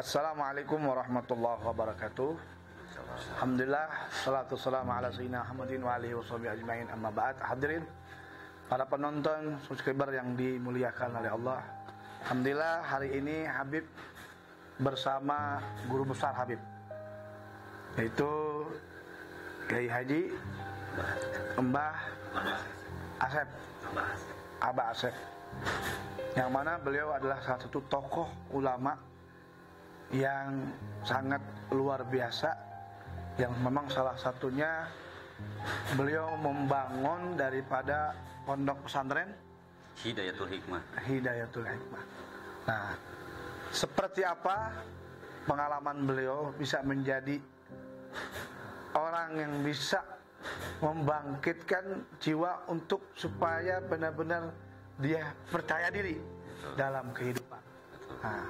Assalamualaikum warahmatullahi wabarakatuh. Alhamdulillah, salatu wassalamu ala sayyidina Muhammadin wa alihi washabihi ajmain, amma ba'd. Hadirin para penonton, subscriber yang dimuliakan oleh Allah. Alhamdulillah, hari ini Habib bersama guru besar Habib, yaitu Kiai Haji Mbah Asep, Abah Asep, yang mana beliau adalah salah satu tokoh ulama yang sangat luar biasa, yang memang salah satunya beliau membangun daripada pondok pesantren Hidayatul Hikmah. Nah, seperti apa pengalaman beliau bisa menjadi orang yang bisa membangkitkan jiwa untuk supaya benar-benar dia percaya diri dalam kehidupan. Nah,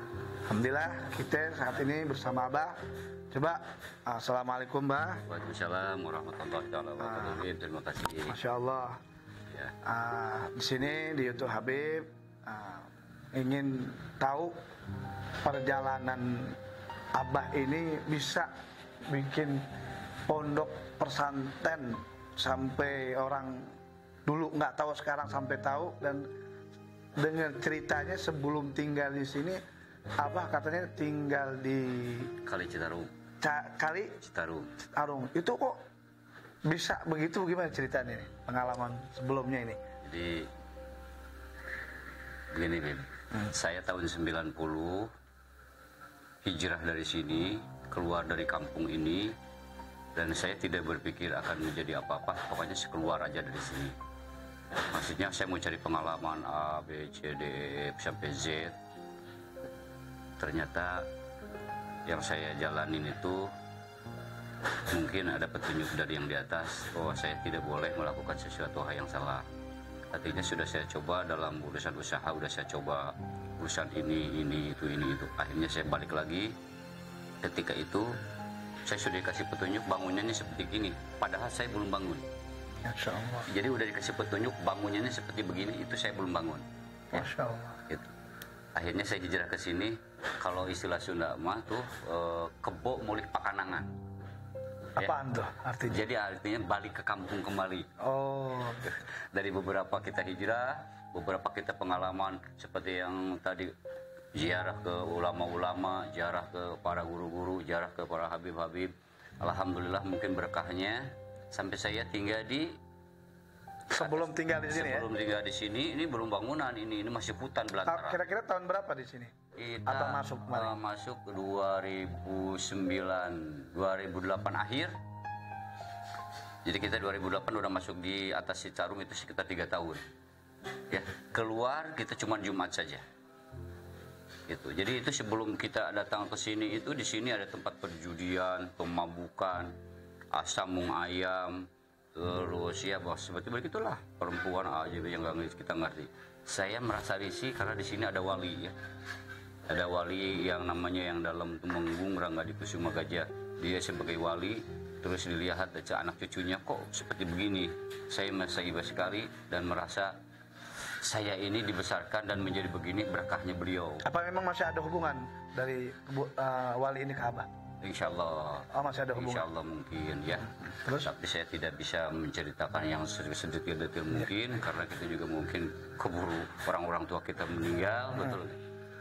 alhamdulillah kita saat ini bersama Abah. Coba, assalamualaikum Mbah. Waalaikumsalam warahmatullahi wabarakatuh. Terima kasih. Masya Allah. Ya. Di sini di YouTube Habib ingin tahu perjalanan Abah ini bisa bikin pondok pesantren sampai orang dulu nggak tahu, sekarang sampai tahu. Dan dengar ceritanya sebelum tinggal di sini, Abah katanya tinggal di Kali Citarum. Kali Citarum. Itu kok bisa begitu? Gimana ceritanya ini? Pengalaman sebelumnya ini? Jadi begini, Bib. Saya tahun 90 hijrah dari sini, keluar dari kampung ini, dan saya tidak berpikir akan menjadi apa-apa. Pokoknya saya keluar aja dari sini. Maksudnya saya mau cari pengalaman A, B, C, D, E, F sampai Z. Ternyata yang saya jalanin itu mungkin ada petunjuk dari yang di atas bahwa saya tidak boleh melakukan sesuatu hal yang salah. Artinya sudah saya coba dalam urusan usaha, udah saya coba urusan ini, itu. Akhirnya saya balik lagi. Ketika itu saya sudah dikasih petunjuk bangunannya seperti ini, padahal saya belum bangun. Masya Allah. Jadi udah dikasih petunjuk bangunannya seperti begini, itu saya belum bangun. Masya Allah. Gitu. Akhirnya saya hijrah ke sini. Kalau istilah Sunda mah tuh kebo mulih pakanangan. Apaan tuh artinya? Jadi artinya balik ke kampung kembali. Oh. Dari beberapa kita hijrah, beberapa kita pengalaman seperti yang tadi, ziarah ke ulama-ulama, ziarah ke para guru-guru, ziarah ke para habib-habib. Alhamdulillah mungkin berkahnya sampai saya tinggal di Sebelum tinggal di sini sebelum tinggal di sini, ini belum bangunan, ini masih hutan belantara. Kira-kira tahun berapa di sini? Kita atau masuk kemarin? Masuk 2009, 2008 akhir. Jadi kita 2008 udah masuk di atas Citarum, itu sekitar 3 tahun. Ya, keluar kita cuma Jumat saja. Gitu. Jadi itu sebelum kita datang ke sini, itu di sini ada tempat perjudian, pemabukan, asamung ayam, terus ya bos, seperti begitulah, perempuan aja yang nggak kita ngerti. Saya merasa risih karena di sini ada wali ya, ada wali yang namanya yang dalam Tumenggung Ranggadi Kusuma Gajah. Dia sebagai wali, terus dilihat anak cucunya kok seperti begini. Saya merasa iba sekali dan merasa saya ini dibesarkan dan menjadi begini berkahnya beliau. Apa memang masih ada hubungan dari wali ini ke Abah? Insya Allah. Oh, masih ada hubungan. Insya Allah mungkin ya. Terus? Tapi saya tidak bisa menceritakan yang sedetail-detail mungkin, karena kita juga mungkin keburu orang-orang tua kita meninggal, betul.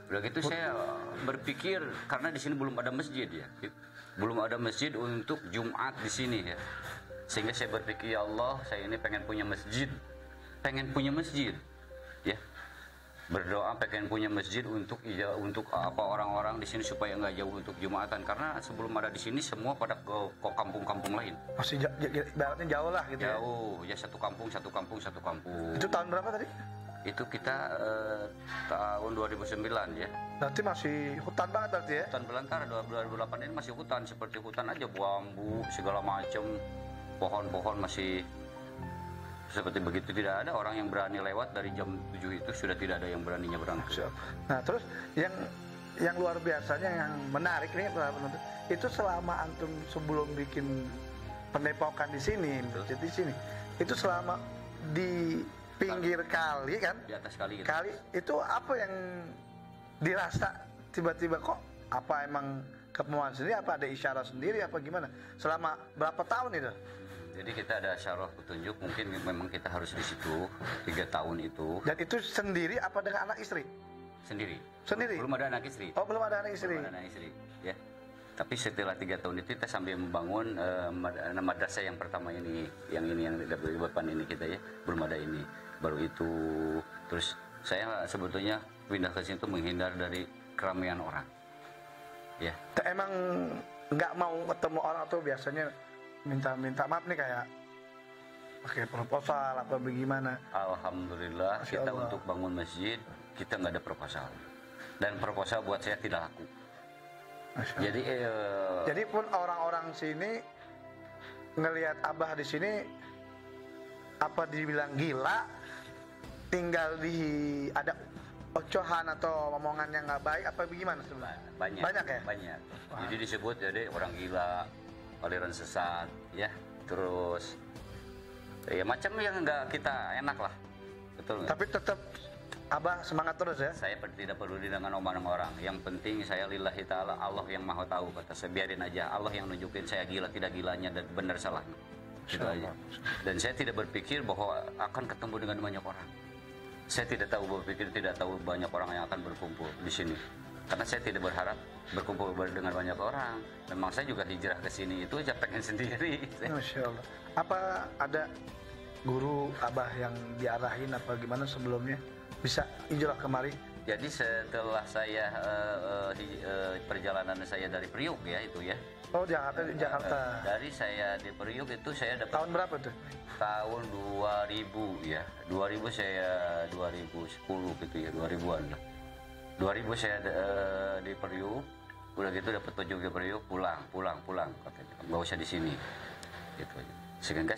Udah gitu saya berpikir karena di sini belum ada masjid ya, belum ada masjid untuk Jumat di sini ya, sehingga saya berpikir ya Allah, saya ini pengen punya masjid ya. Berdoa pengen punya masjid untuk apa orang-orang di sini supaya nggak jauh untuk Jumatan, karena sebelum ada di sini semua pada ke kampung-kampung lain. Masih ibaratnya jauh lah gitu. Jauh ya, satu kampung. Itu tahun berapa tadi? Itu kita tahun 2009 ya. Berarti masih hutan banget berarti ya? Hutan belantara. 2008 ini masih hutan, seperti hutan aja, bambu segala macam, pohon-pohon masih seperti begitu. Tidak ada orang yang berani lewat dari jam 7 itu, sudah tidak ada yang berani nyebrang. Nah terus yang luar biasanya, yang menarik nih itu selama antum sebelum bikin pendepokan di sini, masjid di sini, itu selama di pinggir kali kan, di atas kali gitu. Kali itu apa yang dirasa tiba-tiba kok Apa emang kemauan sendiri, apa ada isyarat sendiri, apa gimana? Selama berapa tahun itu? Jadi kita ada syarah petunjuk, mungkin memang kita harus di situ 3 tahun itu. Dan itu sendiri apa dengan anak istri? Sendiri. Sendiri? Belum ada anak istri. Oh, belum ada anak istri. Belum ada anak istri, ya. Tapi setelah 3 tahun itu kita sambil membangun madrasah yang pertama ini, yang di depan ini kita ya, belum ada ini. Baru itu, terus saya sebetulnya pindah ke sini tuh menghindar dari keramaian orang. Ya. Emang nggak mau ketemu orang tuh biasanya minta maaf nih kayak pakai proposal apa bagaimana? Alhamdulillah Masya kita Allah. untuk bangun masjid kita nggak ada proposal, dan proposal buat saya tidak laku. Masya Allah. Jadi Pun orang-orang sini ngelihat Abah di sini apa dibilang gila, tinggal di ada ocohan atau omongan yang nggak baik apa bagaimana sebenarnya? banyak ya? banyak. Wah. Jadi disebut jadi orang gila, aliran sesat, ya. Terus ya macam yang nggak kita enak lah, betul nggak? Tapi tetap Abah semangat terus ya. Saya tidak peduli dengan omongan orang. Yang penting saya lillahi ta'ala, Allah yang maha tahu. Kata saya, biarin aja. Allah yang nunjukin saya gila tidak gilanya dan benar salahnya. Gitu aja. Dan saya tidak berpikir bahwa akan ketemu dengan banyak orang. Saya tidak tahu banyak orang yang akan berkumpul di sini. Karena saya tidak berharap berkumpul dengan banyak orang. Memang saya juga hijrah ke sini itu aja pengen sendiri. Masya Allah. Apa ada guru Abah yang diarahin apa gimana sebelumnya bisa hijrah kemari? Jadi setelah saya perjalanan saya dari Priuk ya itu ya. Oh, Jakarta. Dari saya di Priuk itu saya dapat Tahun berapa tuh? tahun 2000 ya. 2000 saya 2010 gitu ya, 2000-an lah. 2000 saya di Priuk, udah gitu dapat petunjuk di Priuk, pulang katanya. Enggak usah di sini. Gitu aja. Sehingga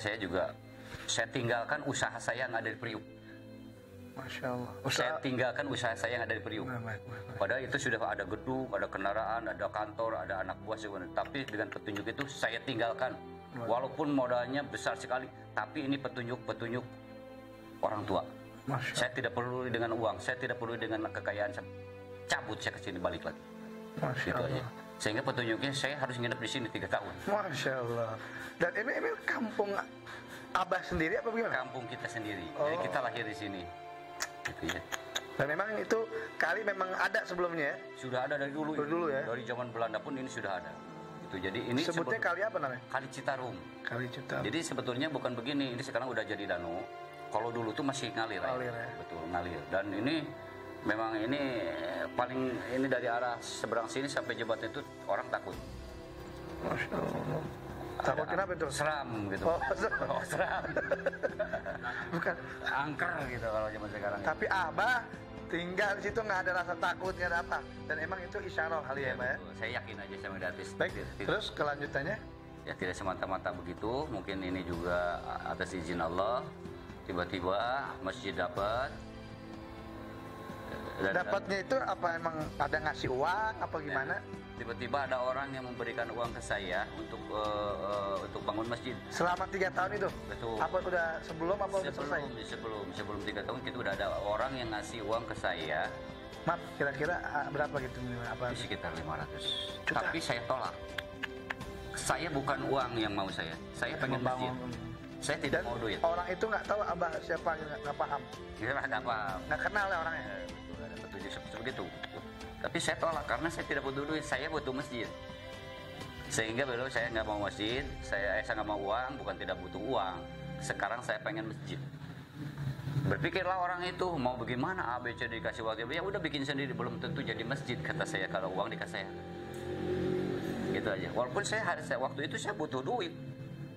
saya tinggalkan usaha saya yang ada di Priuk. Masya Allah. Saya tinggalkan usaha saya yang ada di Priuk. Baik. Padahal itu sudah ada gedung, ada kendaraan, ada kantor, ada anak buah sebenarnya. Tapi dengan petunjuk itu saya tinggalkan. Walaupun modalnya besar sekali, tapi ini petunjuk orang tua. Masya Saya tidak perlu dengan uang, saya tidak perlu dengan kekayaan. Saya cabut, saya ke sini balik lagi. Masya Gitu Allah. aja. Sehingga petunjuknya saya harus nginep di sini 3 tahun. Masya Allah. Dan ini kampung Abah sendiri apa bagaimana? Kampung kita sendiri. Jadi kita lahir di sini. Gitu ya. Dan memang itu kali memang ada sebelumnya ya? Sudah ada dari dulu. Dari dulu ya? Dari zaman Belanda pun ini sudah ada. Itu jadi ini Sebutnya kali apa namanya? Kali Citarum. Kali Citarum. Jadi sebetulnya bukan begini, ini sekarang udah jadi danau. Kalau dulu tuh masih ngalir, Ngalir ya. Betul, ngalir. Dan ini memang ini paling ini dari arah seberang sini sampai jembatan itu orang takut. Masya Allah. Takut kenapa itu? Seram gitu. Oh, seram. Oh, seram. Bukan. Angker gitu kalau zaman sekarang. Tapi Abah tinggal di situ nggak ada rasa takut, nggak ada apa. Dan emang itu isyarah kali ya, Pak ya? Betul. Saya yakin aja sama gratis. Baik. Terus kelanjutannya? Ya tidak semata-mata begitu. Mungkin ini juga atas izin Allah. Tiba-tiba masjid dapat. Dapatnya itu apa emang ada ngasih uang apa gimana? Tiba-tiba ada orang yang memberikan uang ke saya untuk bangun masjid. Selama 3 tahun itu? Betul. Apa udah sebelum apa udah selesai? Sebelum 3 tahun kita udah ada orang yang ngasih uang ke saya Maaf, kira-kira berapa gitu? Apa? di sekitar 500. Juta. Tapi saya tolak. Saya bukan uang yang mau saya. Saya pengen masjid. Saya tidak Dan mau duit. orang itu nggak tahu Abah siapa, nggak paham, Kita nggak paham. nggak kenal ya orangnya. Betul, ada petunjuk seperti itu. Tapi saya tolak karena saya tidak butuh duit. Saya butuh masjid. Sehingga beliau saya nggak mau masjid. Saya nggak mau uang. Bukan tidak butuh uang. Sekarang saya pengen masjid. Berpikirlah orang itu mau bagaimana A B C dikasih waktu, ya udah bikin sendiri, belum tentu jadi masjid kata saya kalau uang dikasih saya. Gitu aja. Walaupun waktu itu saya butuh duit.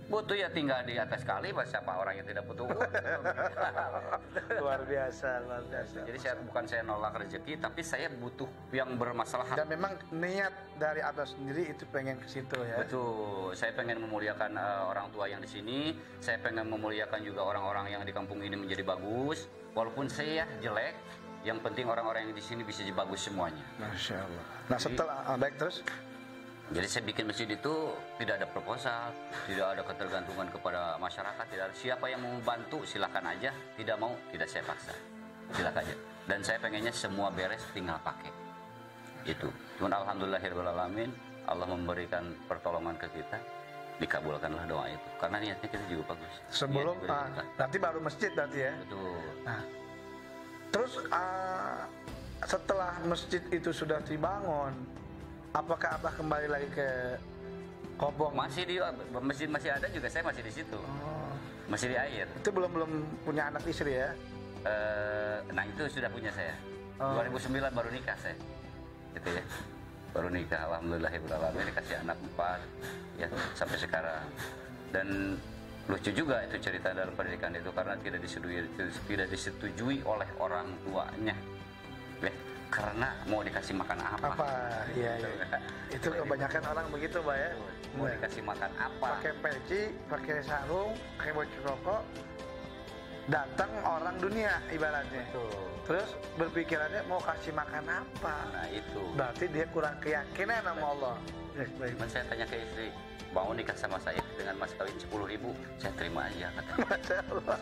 Butuh ya tinggal di atas kali, siapa orang yang tidak butuh uang. Luar biasa. Jadi saya nolak rezeki, tapi saya butuh yang bermasalah. Dan memang niat dari Abah sendiri itu pengen ke situ ya. Betul, saya pengen memuliakan orang tua yang di sini. Saya pengen memuliakan juga orang-orang yang di kampung ini menjadi bagus. Walaupun saya jelek, yang penting orang-orang yang di sini bisa jadi bagus semuanya. Masya Allah. Nah setelah baik terus. Jadi saya bikin masjid itu tidak ada proposal, tidak ada ketergantungan kepada masyarakat, tidak ada. Siapa yang mau bantu silakan aja, tidak mau tidak saya paksa, silakan aja. Dan saya pengennya semua beres tinggal pakai. Itu. Cuman alhamdulillahirrahmanirrahim, Allah memberikan pertolongan ke kita, dikabulkanlah doa itu. Karena niatnya kita juga bagus. Sebelum nanti baru masjid berarti ya. Betul. Nah, terus setelah masjid itu sudah dibangun, apakah Abah kembali lagi ke Kobong? Masih di masjid masih ada juga, saya masih di situ. Masih di air. Itu belum punya anak istri ya? Nah itu sudah punya saya. 2009 baru nikah saya. Gitu ya. Baru nikah, alhamdulillahirrahmanirrahim, dikasih anak 4 ya sampai sekarang. Dan lucu juga itu cerita dalam pendidikan itu, karena tidak disetujui oleh orang tuanya. Ya, karena mau dikasih makan apa? Iya. Itu kebanyakan orang begitu, Pak ya. Mau dikasih makan apa? Pakai peci, pakai sarung, pakai baju rokok. Datang orang dunia ibaratnya. Betul. Terus berpikirannya mau kasih makan apa? Nah itu. Berarti dia kurang keyakinan sama Allah. Baik. Saya tanya ke istri, mau nikah sama saya dengan mas kawin 10.000, saya terima aja kata. Masya Allah.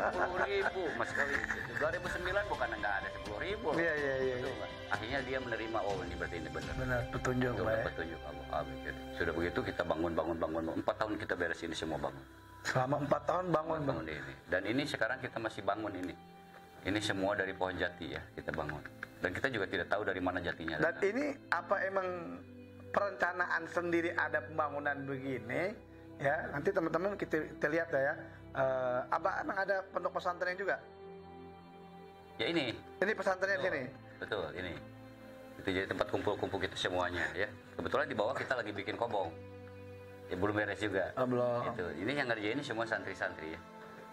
10.000 mas kawin. 2009 bukan enggak ada 10.000. Iya. Akhirnya dia menerima, oh ini berarti ini benar. Benar, petunjuk Itu Pak ya. petunjuk Allah. Amin. Sudah begitu kita bangun. 4 tahun kita beres ini semua bangun. Selama 4 tahun bangun. Ini. Dan ini sekarang kita masih bangun ini. Ini semua dari pohon jati ya kita bangun. Dan kita juga tidak tahu dari mana jatinya. Dan ini apa emang perencanaan sendiri ada pembangunan begini? Ya, nanti teman-teman kita lihat ya. Abah emang ada pondok pesantren juga? Ya ini. Ini pesantrennya di sini. Betul, ini. Itu jadi tempat kumpul-kumpul kita semuanya ya. Kebetulan di bawah kita lagi bikin kobong. Ya belum beres juga. Belum. Itu. Ini yang ngerjain ini semua santri-santri ya.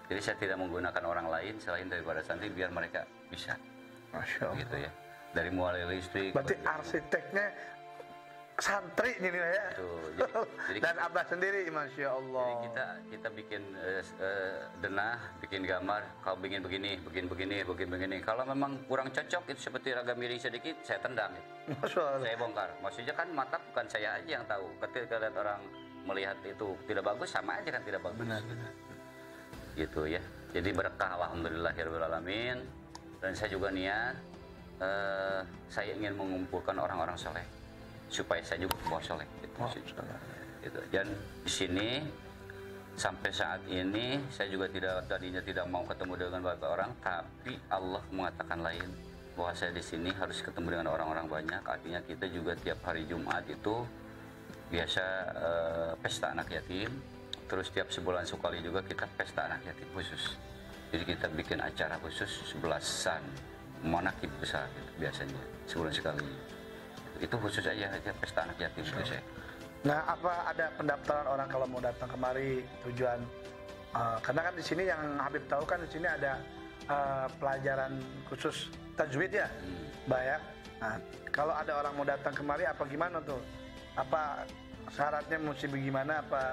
Jadi saya tidak menggunakan orang lain selain daripada santri biar mereka bisa. Masya Allah. Gitu ya. Dari mulai listrik. Berarti arsiteknya santri ini ya. Tuh, jadi dan Abah sendiri, Masya Allah. Jadi kita bikin denah, bikin gambar. Kalau bikin begini. Kalau memang kurang cocok, itu seperti raga miring sedikit, saya tendang. Masya Allah. Saya bongkar. Maksudnya kan mata bukan saya aja yang tahu. Ketika lihat orang melihat itu tidak bagus, sama aja kan tidak bagus. Benar. Gitu ya. Jadi berkah, alhamdulillahirrahmanirrahim. Dan saya juga niat, saya ingin mengumpulkan orang-orang soleh supaya saya juga bawa soleh. Gitu. Dan di sini sampai saat ini saya juga tadinya tidak mau ketemu dengan banyak orang, tapi Allah mengatakan lain, bahwa saya di sini harus ketemu dengan orang-orang banyak. Artinya kita juga tiap hari Jumat itu biasa pesta anak yatim. Terus tiap sebulan sekali juga kita pesta anak yatim khusus. Jadi kita bikin acara khusus 11-an manakib besar gitu, biasanya sebulan sekali. Itu khusus aja pesta anak yatim itu saya. Nah, apa ada pendaftaran orang kalau mau datang kemari tujuan? Karena kan di sini yang Habib tahu kan di sini ada pelajaran khusus tajwid ya, Mbak ya. Nah, kalau ada orang mau datang kemari apa gimana tuh? Apa syaratnya mesti bagaimana? Apa?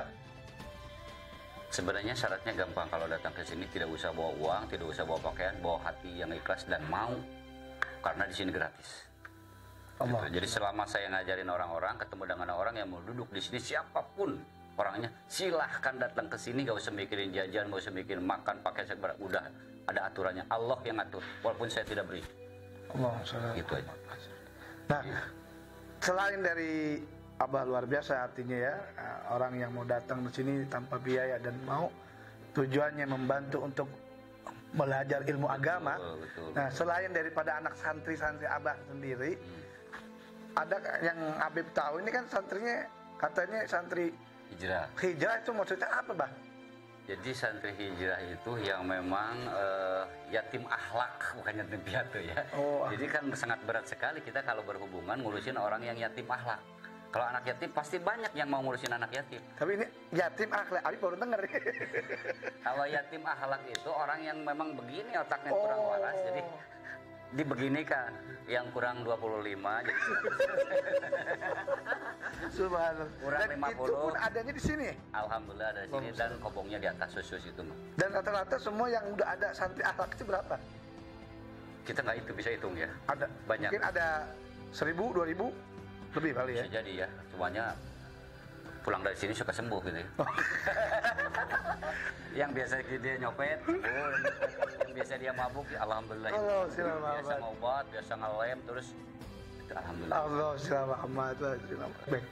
Sebenarnya syaratnya gampang, kalau datang ke sini tidak usah bawa uang, tidak usah bawa pakaian, bawa hati yang ikhlas dan mau, karena di sini gratis. Gitu. Jadi selama saya ngajarin orang-orang, ketemu dengan orang yang mau duduk di sini, siapapun orangnya, silahkan datang ke sini, gak usah mikirin jajan, gak usah mikirin makan, pakai segala, udah ada aturannya, Allah yang ngatur, walaupun saya tidak beri. Gitu aja. Nah, selain dari Abah luar biasa artinya ya, orang yang mau datang ke sini tanpa biaya dan mau tujuannya membantu untuk belajar ilmu agama. Betul. Nah, selain daripada anak santri-santri Abah sendiri, ada yang Habib tahu ini kan santrinya katanya santri hijrah. Hijrah itu maksudnya apa, Bah? Jadi santri hijrah itu yang memang yatim akhlak, bukan yatim piatu ya. Jadi kan sangat berat sekali kita kalau berhubungan ngurusin orang yang yatim akhlak. Kalau anak yatim pasti banyak yang mau ngurusin anak yatim. Tapi ini yatim akhlak, Habib baru dengar. Kalau yatim akhlak itu orang yang memang begini otaknya kurang waras, jadi dibeginikan. Yang kurang 25 jadi Subhanallah. kurang Dan 50. itu pun adanya di sini. Alhamdulillah ada di sini, dan kobongnya di atas khusus itu mah. Dan rata-rata semua yang udah ada santri akhlak itu berapa? Kita nggak itu bisa hitung ya. Ada banyak. Mungkin ada 1000, 2000 lebih kali ya. Bisa jadi ya. Semuanya pulang dari sini suka sembuh gitu ya. Yang biasa dia nyopet, yang biasa dia mabuk, ya alhamdulillah. Oh, biasa ngobat, biasa ngelem, terus Alhamdulillah. Allah Muhammad. Baik.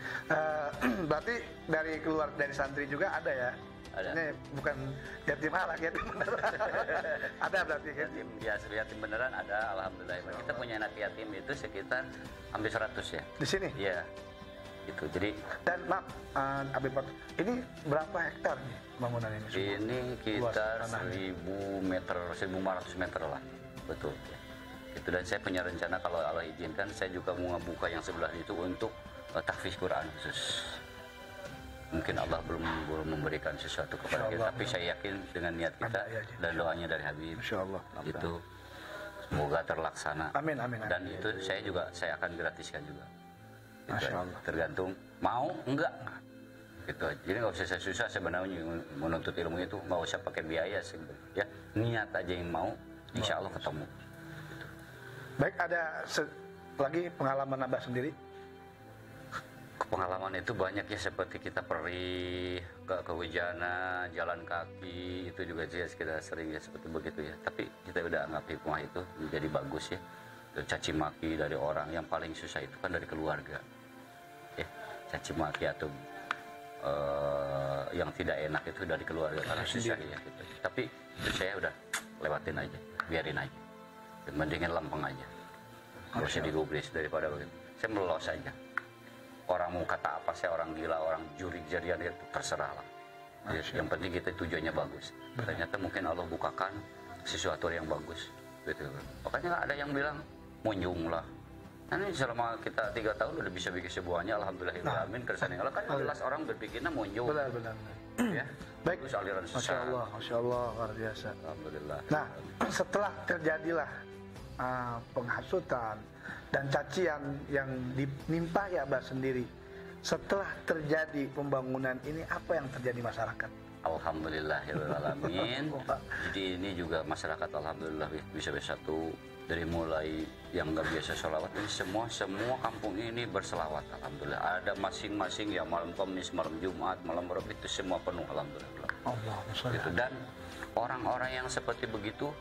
Berarti dari keluar dari santri juga ada ya? Ada. Ini bukan yatim halak, yatim beneran. Ada berarti kan? Yatim beneran ada, alhamdulillah. Kita punya anak yatim itu sekitar hampir 100 ya. Di sini? Iya. Gitu. Jadi dan maaf, Habib Pak, ini berapa hektar nih bangunan ini? ini sekitar Luas tanahnya. 1000 meter, 1500 meter lah. Betul. Itu, dan saya punya rencana kalau Allah izinkan, saya juga mau buka yang sebelah itu untuk tahfiz Quran khusus. Mungkin Allah belum memberikan sesuatu kepada kita, tapi saya yakin dengan niat kita dan doanya dari Habib, Insyaallah. itu semoga terlaksana. Amin, amin. Dan itu saya akan gratiskan juga. Gitu, Masyaallah. tergantung mau enggak. Gitu. Jadi nggak usah susah sebenarnya menuntut ilmu itu, nggak usah pakai biaya sih. Ya niat aja yang mau, insya Allah ketemu. Gitu. Baik, ada lagi pengalaman Abah sendiri? Pengalaman itu banyak ya, seperti kita pergi ke Wejana, jalan kaki, itu juga kita sering ya seperti begitu ya. Tapi kita udah anggap hikmah itu menjadi bagus ya. Caci maki dari orang, yang paling susah itu kan dari keluarga. Ya, caci maki atau yang tidak enak itu dari keluarga karena susah ya gitu. Tapi itu saya udah lewatin aja, biarin aja. Mendingin lempeng aja. Nggak usah digubris daripada begitu. Saya melos aja. Orang mau kata apa, saya orang gila, orang juri jarian, itu terserah lah. Yang penting kita tujuannya bagus. Ternyata mungkin Allah bukakan sesuatu yang bagus. Gitu. Makanya ada yang bilang munjung lah. Nah, ini selama kita 3 tahun udah bisa bikin sebuahnya, alhamdulillahirrahmanirrahim. Kersane Allah kan jelas orang berpikirnya munjung. Benar. Ya. Baik. Terus aliran Masya Allah, Masya Allah, luar biasa. Alhamdulillah. Nah, setelah terjadilah penghasutan dan cacian yang ditimpa ya Abah sendiri, setelah terjadi pembangunan ini, apa yang terjadi masyarakat? Alhamdulillahirrahmanirrahim. Jadi ini juga masyarakat alhamdulillah bisa bersatu. Dari mulai yang nggak biasa sholawat ini semua kampung ini berselawat, alhamdulillah. Ada masing-masing ya, malam Kamis, malam Jumat, malam Rabu itu semua penuh, alhamdulillah. Gitu. Dan orang-orang yang seperti begitu,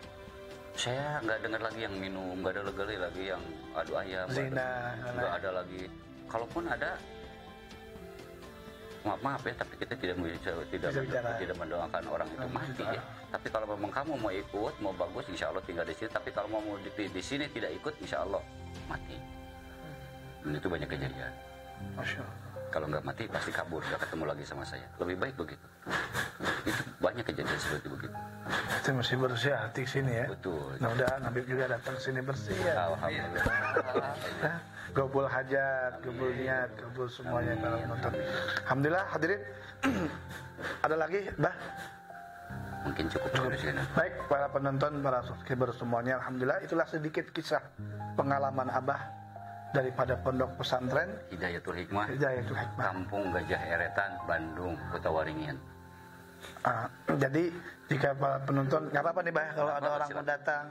saya nggak dengar lagi yang minum, nggak ada lagi yang adu ayam, nggak ada lagi. Kalaupun ada, maaf ya, tapi kita tidak mendoakan orang itu mati ya. Tapi kalau memang kamu mau ikut, mau bagus, insya Allah tinggal di sini. Tapi kalau mau di sini tidak ikut, insya Allah mati. Dan itu banyak kejadian. Masya Allah. Kalau nggak mati pasti kabur, nggak ketemu lagi sama saya. Lebih baik begitu. Itu banyak kejadian seperti begitu. Itu mesti bersih hati sini ya. Betul. Mudah-mudahan Habib juga datang sini bersih ya. Alhamdulillah. Gobul hajat, gobul niat, gobul semuanya dalam nonton. Alhamdulillah hadirin. Ada lagi, Bah? Mungkin cukup. Baik, para penonton, para subscriber semuanya, alhamdulillah itulah sedikit kisah pengalaman Abah daripada pondok pesantren Hidayatul Hikmah, Kampung Gajah Eretan, Bandung, Kota Waringin. Jadi jika para penonton, nggak apa-apa nih Bah, kalau ada orang mau datang,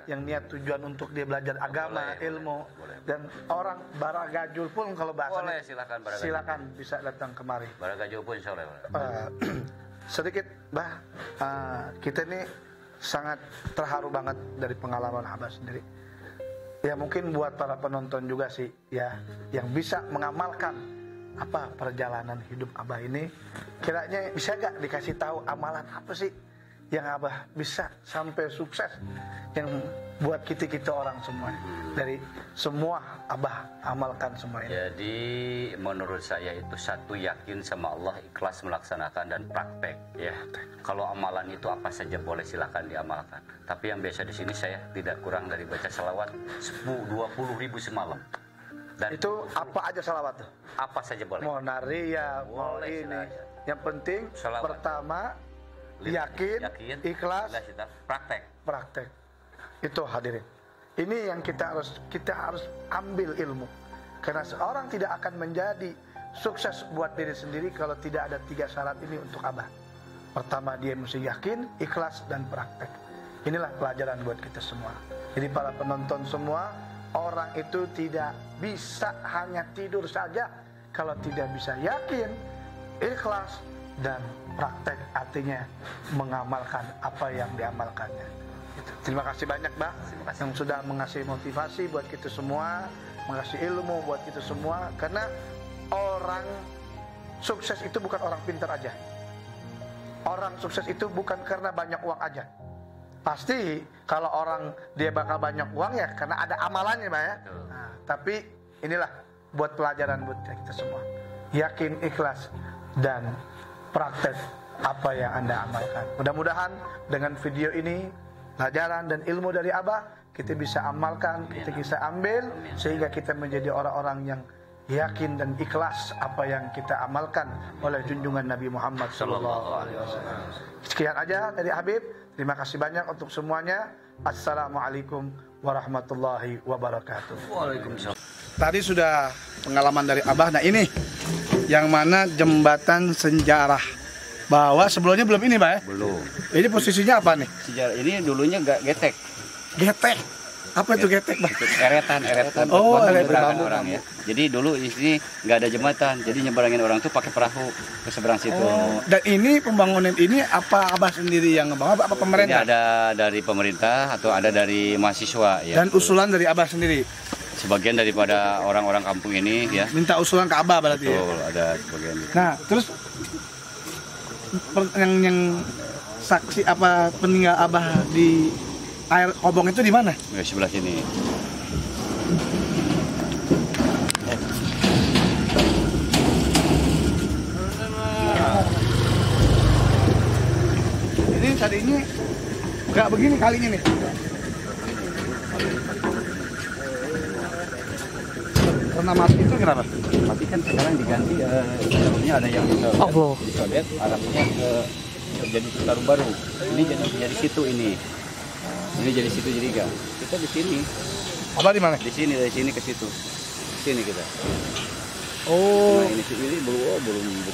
yang niat tujuan untuk dia belajar agama, ilmu, dan orang Baragajul pun kalau bahasanya, silakan bisa datang kemari. Baragajul pun insya Allah. Sedikit Bah, kita ini sangat terharu banget dari pengalaman Abah sendiri. Ya mungkin buat para penonton juga sih ya, yang bisa mengamalkan apa perjalanan hidup Abah ini, kiranya bisa gak dikasih tahu amalan apa sih yang Abah bisa sampai sukses, yang buat kita orang semua, dari semua Abah amalkan semua ini. Jadi menurut saya itu satu, yakin sama Allah, ikhlas melaksanakan dan praktek ya. Kalau amalan itu apa saja boleh silakan diamalkan. Tapi yang biasa di sini saya tidak kurang dari baca salawat 20.000 semalam. Dan itu apa aja salawat tuh? Apa saja boleh. Mau naria, mau ini. Silahkan. Yang penting salawat. Pertama yakin, ikhlas, praktek. Itu hadirin. Ini yang kita harus ambil ilmu. Karena seorang tidak akan menjadi sukses buat diri sendiri kalau tidak ada 3 syarat ini untuk Abah. Pertama, dia mesti yakin, ikhlas, dan praktek. Inilah pelajaran buat kita semua. Jadi para penonton semua, orang itu tidak bisa hanya tidur saja kalau tidak bisa yakin, ikhlas, dan praktek, artinya mengamalkan apa yang diamalkannya. Terima kasih banyak Bah yang sudah mengasih motivasi buat kita semua, mengasih ilmu buat kita semua. Karena orang sukses itu bukan orang pintar aja. Orang sukses itu bukan karena banyak uang aja. Pasti kalau orang dia bakal banyak uang ya karena ada amalannya, Pak ya. Nah, tapi inilah buat pelajaran buat kita semua. Yakin, ikhlas, dan praktek apa yang Anda amalkan. Mudah-mudahan dengan video ini, pelajaran dan ilmu dari Abah, kita bisa amalkan, kita bisa ambil, sehingga kita menjadi orang-orang yang yakin dan ikhlas apa yang kita amalkan oleh junjungan Nabi Muhammad SAW. Sekian aja dari Habib. Terima kasih banyak untuk semuanya. Assalamualaikum warahmatullahi wabarakatuh. Waalaikumsalam. Tadi sudah pengalaman dari Abah. Nah ini yang mana jembatan sejarah. Bahwa sebelumnya belum ini, Pak ya? Belum. Ini posisinya apa nih? Sejarah ini dulunya nggak getek. Getek. Apa itu getek, Pak? Eretan. Oh, eretan Menyeberangkan orang ya. Jadi dulu di sini nggak ada jembatan, jadi nyeberangin orang tuh pakai perahu ke seberang situ. Oh, dan ini pembangunan ini apa Abah sendiri yang ngebangun apa Ini pemerintah? ada dari pemerintah atau ada dari mahasiswa ya. Dan usulan dari Abah sendiri. Sebagian daripada orang-orang kampung ini ya. Minta usulan ke Abah berarti ya. Betul, ada sebagian. Nah, terus yang saksi apa peninggal Abah di air Kobong itu di mana? Di sebelah sini. Ini tadinya nggak begini kalinya nih. Karena mati itu kenapa? Tapi kan sekarang diganti sebelumnya ada yang disodet arahnya ke jadi Citarum baru. Ini jadi situ ini. Ini jadi situ jadi enggak. Kita di sini. Apa di mana? Di sini dari sini ke situ. Sini kita. Oh, Nah, ini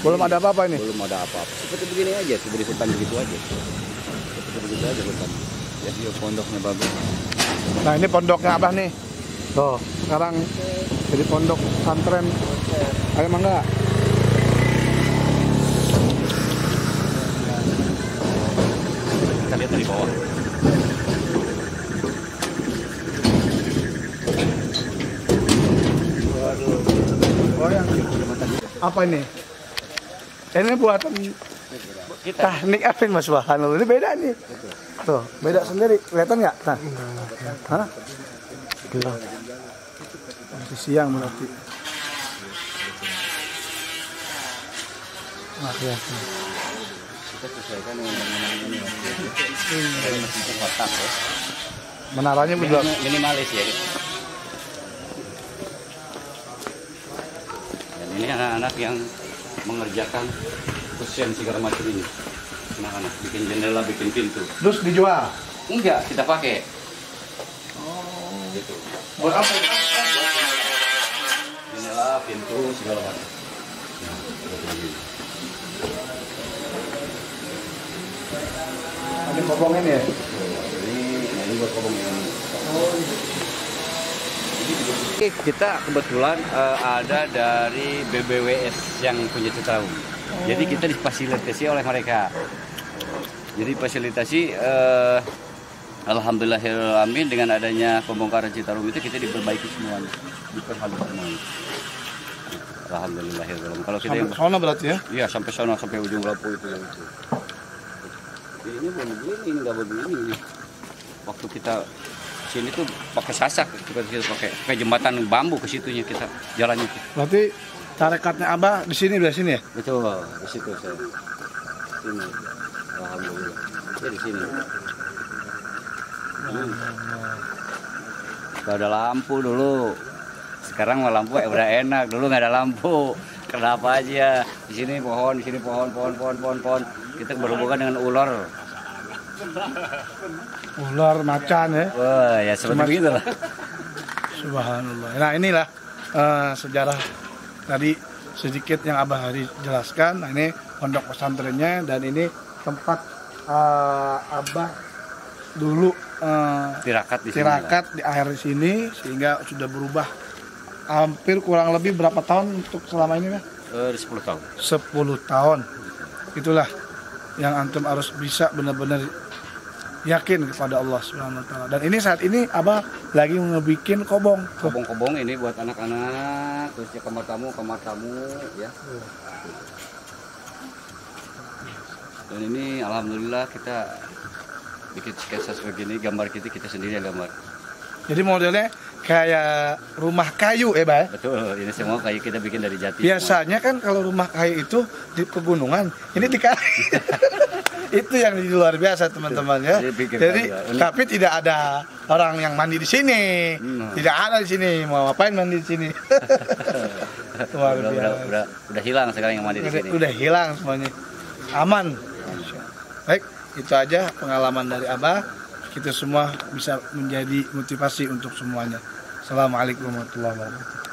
belum ada apa-apa ini. Belum ada apa-apa. Seperti begini aja, seperti hutan begitu aja. Seperti begitu aja hutan. Jadi pondoknya bagus. Nah, ini pondoknya Abah nih. Tuh, sekarang jadi pondok pesantren. Ayo mangga. Kita lihat dari bawah. Apa ini? Ini buatan teknik apa ini, Mas Wahan? Ini beda nih. Tuh, beda sendiri. Kelihatan nggak? Nah. Hah? Gelap. Masih siang berarti. Nah, kelihatan. Kita sesuaikan dengan bangunan ini. Ini masih kotak ya. Menaranya juga Minimalis ya. Dan ini anak-anak yang mengerjakan kusen segala macam ini. Anak-anak bikin jendela, bikin pintu. terus dijual. Enggak, kita pakai. Oh, gitu. Buat apa? Jendela, pintu segala macam. Nah, seperti ini. Ini kobongin ya? Ini buat kobong yang kita kebetulan ada dari BBWS yang punya Citarum. Jadi kita difasilitasi oleh mereka. Jadi fasilitasi alhamdulillahirrahmanirrahim dengan adanya pembongkaran Citarum itu kita diperbaiki semuanya, diperhalus semuanya. Alhamdulillahirrahmanirrahim. Kalau kita Sampai sana berarti ya? iya sampai sana sampai ujung lampu itu yang itu. Ini belum begini, ini nggak begini. Waktu kita sini tuh pakai sasak, kita pakai jembatan bambu ke situnya kita jalannya. Berarti tarekatnya Abah di sini, di sini ya? Betul, di situ saya. Sini. Alhamdulillah. Ya di sini. Gak ada lampu dulu. Sekarang mah lampu udah enak. Dulu nggak ada lampu. Kenapa aja? Di sini pohon, di sini pohon. Kita berhubungan dengan ular. Ular, macan ya? Wah, ya seperti itu lah. Subhanallah. Nah inilah sejarah tadi sedikit yang Abah Hari jelaskan. Nah ini pondok pesantrennya dan ini tempat Abah dulu tirakat di akhir sini sehingga sudah berubah hampir kurang lebih berapa tahun untuk selama ini, Pak? 10 tahun. 10 tahun. Itulah yang antum harus bisa benar-benar yakin kepada Allah Subhanahu wa taala. Dan ini saat ini Abah lagi ngebikin kobong. Kobong-kobong ini buat anak-anak, terus ya kamar tamu ya. Dan ini alhamdulillah kita bikin sketsa begini, gambar kita sendiri yang gambar. Jadi modelnya kayak rumah kayu Bah. Betul, ini semua kayu kita bikin dari jati. Biasanya kan kalau rumah kayu itu di pegunungan, ini di kayu. Itu yang luar biasa teman-teman ya. Jadi tapi tidak ada orang yang mandi di sini. Tidak ada di sini. Mau ngapain mandi di sini? Udah hilang sekarang yang mandi di sini. Udah hilang semuanya. Aman. Baik, itu aja pengalaman dari Abah. Kita semua bisa menjadi motivasi untuk semuanya. Assalamualaikum warahmatullahi wabarakatuh.